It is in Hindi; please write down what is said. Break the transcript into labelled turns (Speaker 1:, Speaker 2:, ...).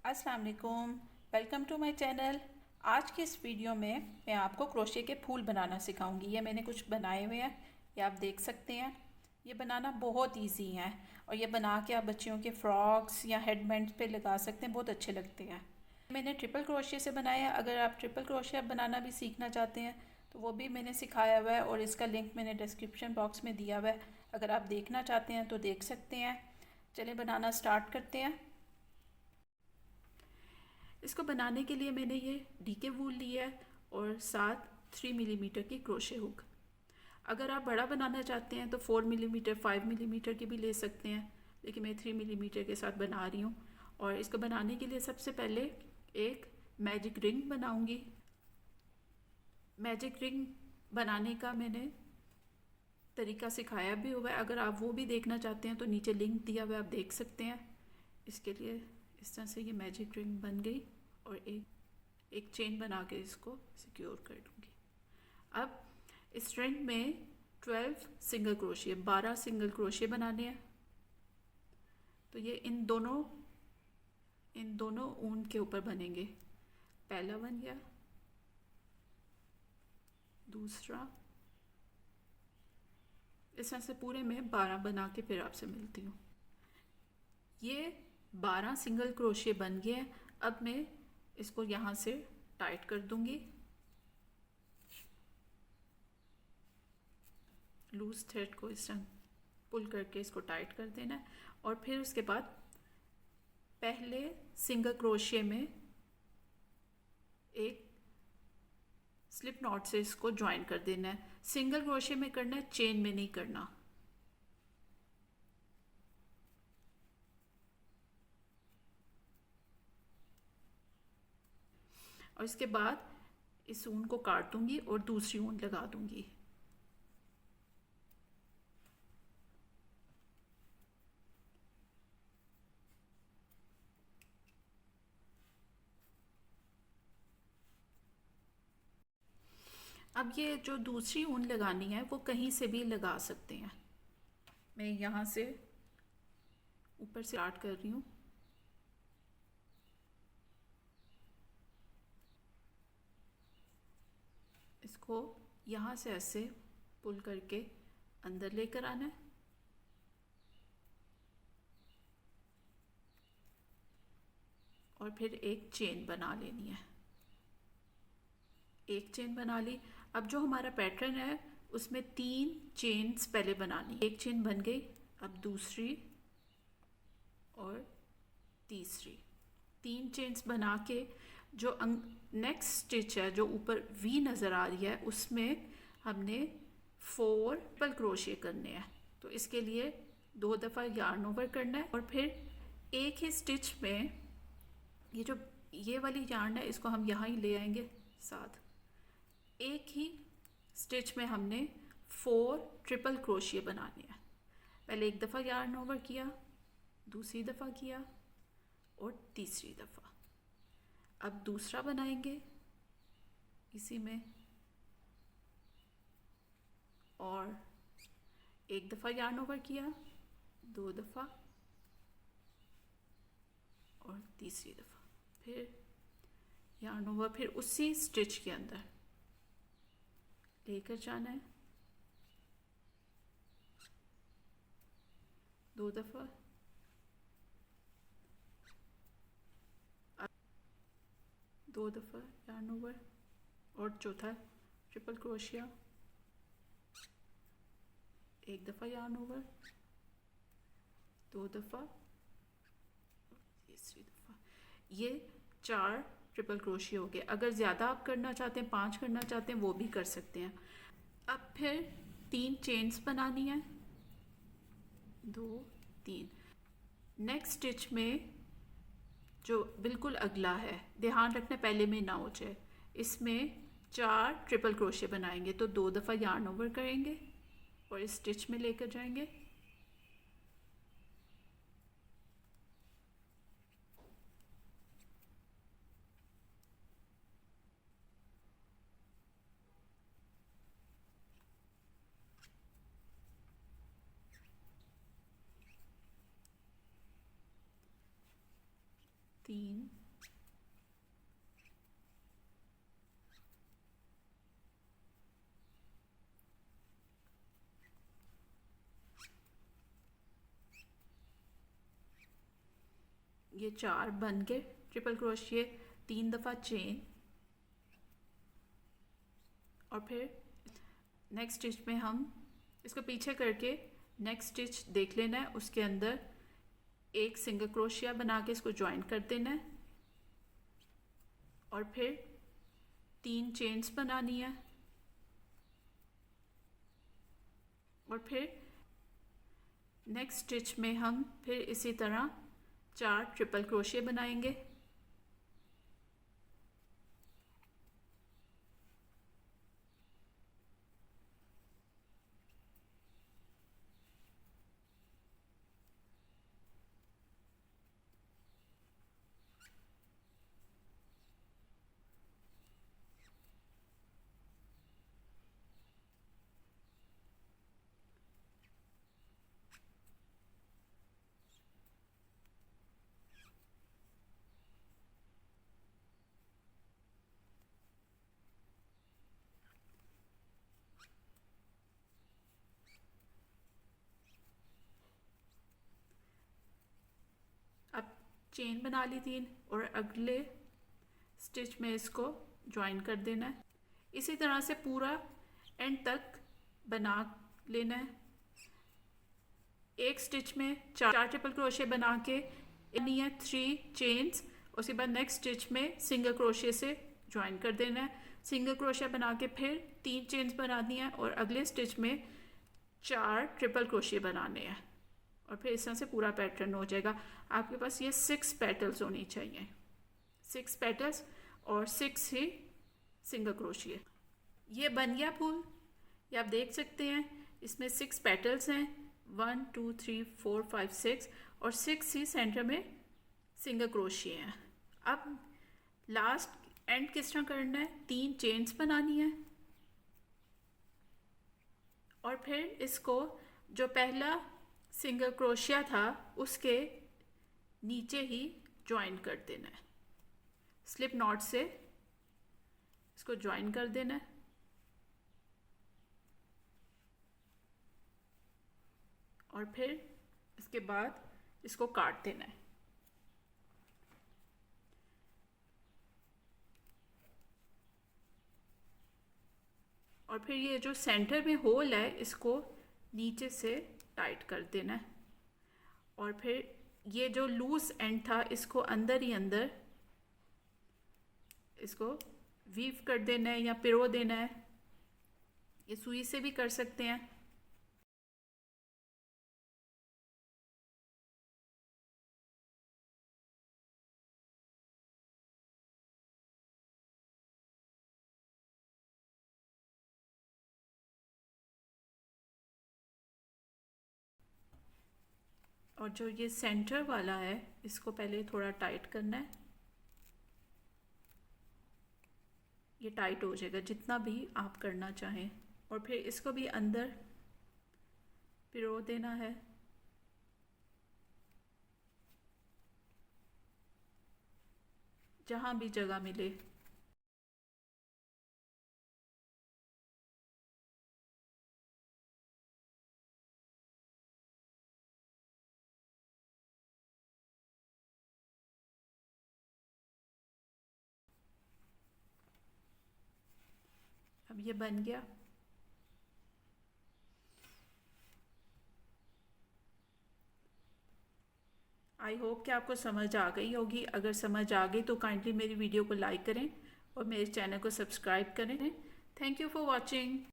Speaker 1: अस्सलाम वालेकुम। Welcome to my channel. आज की इस वीडियो में मैं आपको क्रोशे के फूल बनाना सिखाऊंगी। ये मैंने कुछ बनाए हुए हैं, ये आप देख सकते हैं। ये बनाना बहुत इजी है और ये बना के आप बच्चियों के फ्रॉक्स या हेडबैंड पे लगा सकते हैं, बहुत अच्छे लगते हैं। मैंने ट्रिपल क्रोशे से बनाया है। अगर आप ट्रिपल क्रोशे बनाना भी सीखना चाहते हैं तो वो भी मैंने सिखाया हुआ है और इसका लिंक मैंने डिस्क्रिप्शन बॉक्स में दिया हुआ है। अगर आप देखना चाहते हैं तो देख सकते हैं। चलिए बनाना स्टार्ट करते हैं। इसको बनाने के लिए मैंने ये डीके वूल लिया है और साथ 3 मिलीमीटर की क्रोशे हुक। अगर आप बड़ा बनाना चाहते हैं तो 4 मिलीमीटर 5 मिलीमीटर की भी ले सकते हैं, लेकिन मैं 3 मिलीमीटर के साथ बना रही हूँ। और इसको बनाने के लिए सबसे पहले एक मैजिक रिंग बनाऊंगी। मैजिक रिंग बनाने का मैंने तरीका सिखाया भी हुआ है। अगर आप वो भी देखना चाहते हैं तो नीचे लिंक दिया हुआ है, आप देख सकते हैं। इसके लिए इस तरह से ये मैजिक रिंग बन गई और एक चेन बना के इसको सिक्योर कर दूँगी। अब इस रिंग में 12 सिंगल क्रोशिया 12 सिंगल क्रोशिया बनाने हैं। तो ये इन दोनों ऊन के ऊपर बनेंगे। पहला बन गया, दूसरा। इस तरह से पूरे में 12 बना के फिर आपसे मिलती हूँ। ये 12 सिंगल क्रोशिया बन गए हैं। अब मैं इसको यहाँ से टाइट कर दूँगी। लूज थ्रेड को इस तरह पुल करके इसको टाइट कर देना है और फिर उसके बाद पहले सिंगल क्रोशिया में एक स्लिप नॉट से इसको ज्वाइन कर देना है। सिंगल क्रोशिया में करना है, चेन में नहीं करना। और इसके बाद इस ऊन को काट दूंगी और दूसरी ऊन लगा दूंगी। अब ये जो दूसरी ऊन लगानी है वो कहीं से भी लगा सकते हैं। मैं यहाँ से ऊपर से स्टार्ट कर रही हूँ। इसको यहाँ से ऐसे पुल करके अंदर लेकर आना है और फिर एक चेन बना लेनी है। एक चेन बना ली। अब जो हमारा पैटर्न है उसमें 3 चेन्स पहले बनानी। एक चेन बन गई, अब दूसरी और तीसरी। 3 चेन्स बना के जो नेक्स्ट स्टिच है जो ऊपर वी नज़र आ रही है उसमें हमने 4 ट्रिपल क्रोशिया करने हैं। तो इसके लिए 2 दफ़ा यार्न ओवर करना है और फिर एक ही स्टिच में ये वाली यार्न है इसको हम यहाँ ही ले आएंगे साथ। एक ही स्टिच में हमने 4 ट्रिपल क्रोशिया बनाने हैं। पहले एक दफ़ा यार्न ओवर किया, दूसरी दफ़ा किया और तीसरी दफ़ा। अब दूसरा बनाएंगे इसी में और एक दफ़ा यार्न ओवर किया, 2 दफ़ा और तीसरी दफ़ा। फिर यार्न ओवर, फिर उसी स्टिच के अंदर लेकर जाना है 2 दफ़ा, 2 दफ़ा यार्न ओवर और चौथा ट्रिपल क्रोशिया, एक दफ़ा यार्न ओवर, 2 दफ़ा और तीसरी दफ़ा। ये 4 ट्रिपल क्रोशिया हो गए। अगर ज़्यादा आप करना चाहते हैं, 5 करना चाहते हैं, वो भी कर सकते हैं। अब फिर 3 चेन्स बनानी है, 2 3। नेक्स्ट स्टिच में जो बिल्कुल अगला है, ध्यान रखना पहले में ना हो जाए, इसमें 4 ट्रिपल क्रोशिया बनाएंगे। तो 2 दफ़ा यार्न ओवर करेंगे और इस स्टिच में लेकर जाएंगे। 3, ये 4 बन के ट्रिपल क्रोशिए, 3 दफ़ा चेन, और फिर नेक्स्ट स्टिच में हम इसको पीछे करके नेक्स्ट स्टिच देख लेना है, उसके अंदर एक सिंगल क्रोशिया बना के इसको ज्वाइन कर देना है, और फिर 3 चेन्स बनानी है, और फिर नेक्स्ट स्टिच में हम फिर इसी तरह 4 ट्रिपल क्रोशिया बनाएंगे। अब चेन बना ली 3, और अगले स्टिच में इसको ज्वाइन कर देना है। इसी तरह से पूरा एंड तक बना लेना है। एक स्टिच में 4 ट्रिपल क्रोशिया बना के यानी है 3 चेन्स, उसके बाद नेक्स्ट स्टिच में सिंगल क्रोशिया से ज्वाइन कर देना है। सिंगल क्रोशिया बना के फिर 3 चेन्स बनानी है, और अगले स्टिच में 4 ट्रिपल क्रोशिया बनाने हैं, और फिर इस तरह से पूरा पैटर्न हो जाएगा। आपके पास ये 6 पेटल्स होनी चाहिए, 6 पेटल्स और 6 ही सिंगल क्रोशिया। ये बन गया फूल, ये आप देख सकते हैं। इसमें 6 पेटल्स हैं, 1 2 3 4 5 6, और 6 ही सेंटर में सिंगल क्रोशिया हैं। अब लास्ट एंड किस तरह करना है, 3 चेन्स बनानी है, और फिर इसको जो पहला सिंगल क्रोशिया था उसके नीचे ही ज्वाइन कर देना है। स्लिप नॉट से इसको ज्वाइन कर देना है, और फिर इसके बाद इसको काट देना है। और फिर ये जो सेंटर में होल है इसको नीचे से टाइट कर देना है, और फिर ये जो लूज एंड था इसको अंदर ही अंदर इसको वीव कर देना है या पिरो देना है। ये सुई से भी कर सकते हैं। और जो ये सेंटर वाला है इसको पहले थोड़ा टाइट करना है। ये टाइट हो जाएगा जितना भी आप करना चाहें, और फिर इसको भी अंदर पिरो देना है। जहाँ भी जगह मिले। अब ये बन गया। आई होप कि आपको समझ आ गई होगी। अगर समझ आ गई तो काइंडली मेरी वीडियो को लाइक करें और मेरे चैनल को सब्सक्राइब करें। Thank you for watching.